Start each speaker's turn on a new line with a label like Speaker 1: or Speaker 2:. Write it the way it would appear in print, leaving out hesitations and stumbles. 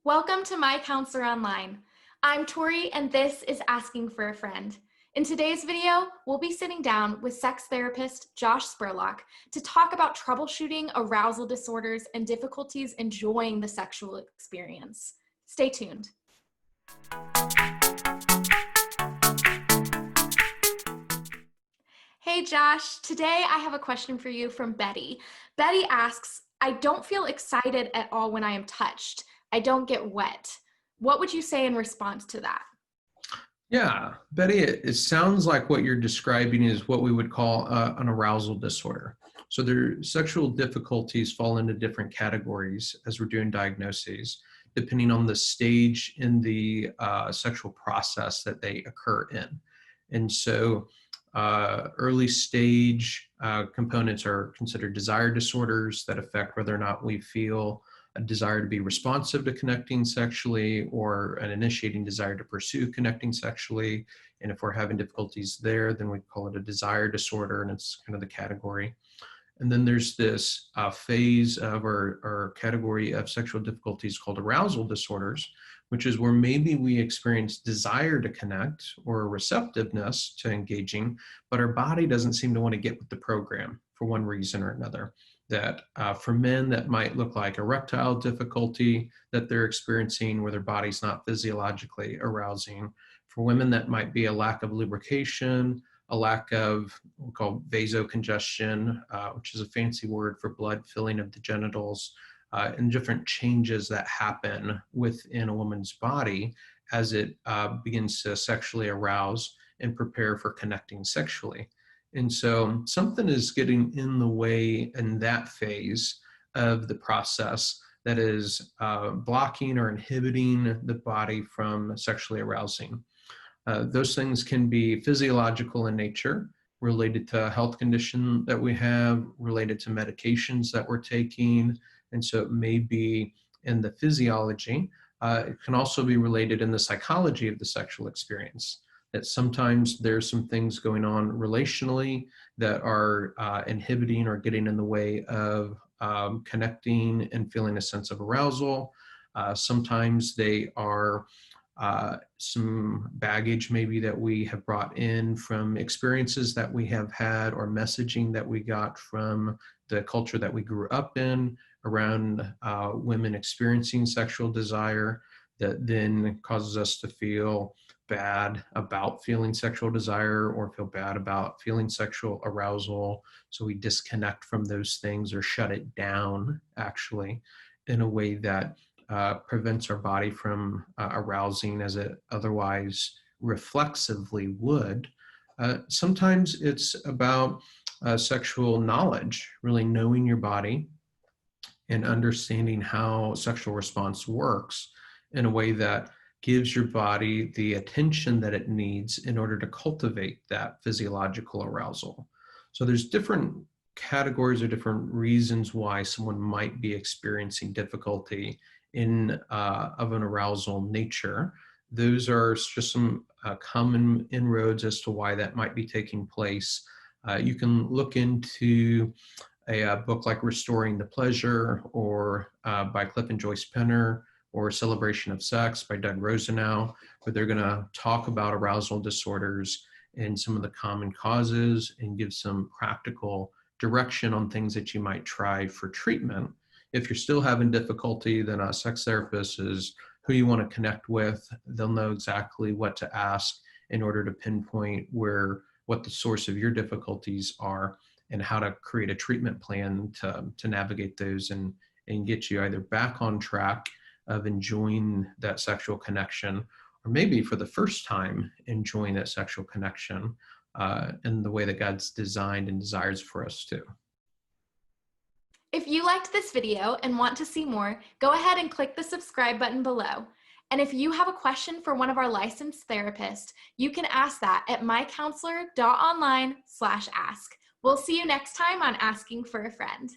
Speaker 1: Welcome to MyCounselor.Online. I'm Tori and this is Asking for a Friend. In today's video, we'll be sitting down with sex therapist Josh Spurlock to talk about troubleshooting arousal disorders and difficulties enjoying the sexual experience. Stay tuned. Hey Josh, today I have a question for you from Betty. Betty asks, I don't feel excited at all when I am touched. I don't get wet. What would you say in response to that?
Speaker 2: Yeah, Betty, it sounds like what you're describing is what we would call an arousal disorder. So their sexual difficulties fall into different categories as we're doing diagnoses, depending on the stage in the sexual process that they occur in. And so early stage components are considered desire disorders that affect whether or not we feel a desire to be responsive to connecting sexually or an initiating desire to pursue connecting sexually. And if we're having difficulties there, then we call it a desire disorder, and it's kind of the category. And then there's this phase of our category of sexual difficulties called arousal disorders, which is where maybe we experience desire to connect or receptiveness to engaging, but our body doesn't seem to want to get with the program for one reason or another. That for men, that might look like erectile difficulty that they're experiencing where their body's not physiologically arousing. For women, that might be a lack of lubrication, a lack of what we call vasocongestion, which is a fancy word for blood filling of the genitals, and different changes that happen within a woman's body as it begins to sexually arouse and prepare for connecting sexually. And so something is getting in the way in that phase of the process that is blocking or inhibiting the body from sexually arousing. Those things can be physiological in nature, related to a health condition that we have, related to medications that we're taking. And so it may be in the physiology. It can also be related in the psychology of the sexual experience. That sometimes there's some things going on relationally that are inhibiting or getting in the way of connecting and feeling a sense of arousal. Sometimes they are some baggage maybe that we have brought in from experiences that we have had or messaging that we got from the culture that we grew up in around women experiencing sexual desire that then causes us to feel bad about feeling sexual desire or feel bad about feeling sexual arousal. So we disconnect from those things or shut it down actually in a way that prevents our body from arousing as it otherwise reflexively would. Sometimes it's about sexual knowledge, really knowing your body and understanding how sexual response works in a way that gives your body the attention that it needs in order to cultivate that physiological arousal. So there's different categories or different reasons why someone might be experiencing difficulty in of an arousal nature. Those are just some common inroads as to why that might be taking place. You can look into a book like Restoring the Pleasure or by Cliff and Joyce Penner, or Celebration of Sex by Doug Rosenau, where they're going to talk about arousal disorders and some of the common causes and give some practical direction on things that you might try for treatment. If you're still having difficulty, then a sex therapist is who you want to connect with. They'll know exactly what to ask in order to pinpoint what the source of your difficulties are and how to create a treatment plan to navigate those and get you either back on track of enjoying that sexual connection, or maybe for the first time enjoying that sexual connection in the way that God's designed and desires for us to.
Speaker 1: If you liked this video and want to see more, go ahead and click the subscribe button below. And if you have a question for one of our licensed therapists, you can ask that at MyCounselor.Online/ask. We'll see you next time on Asking for a Friend.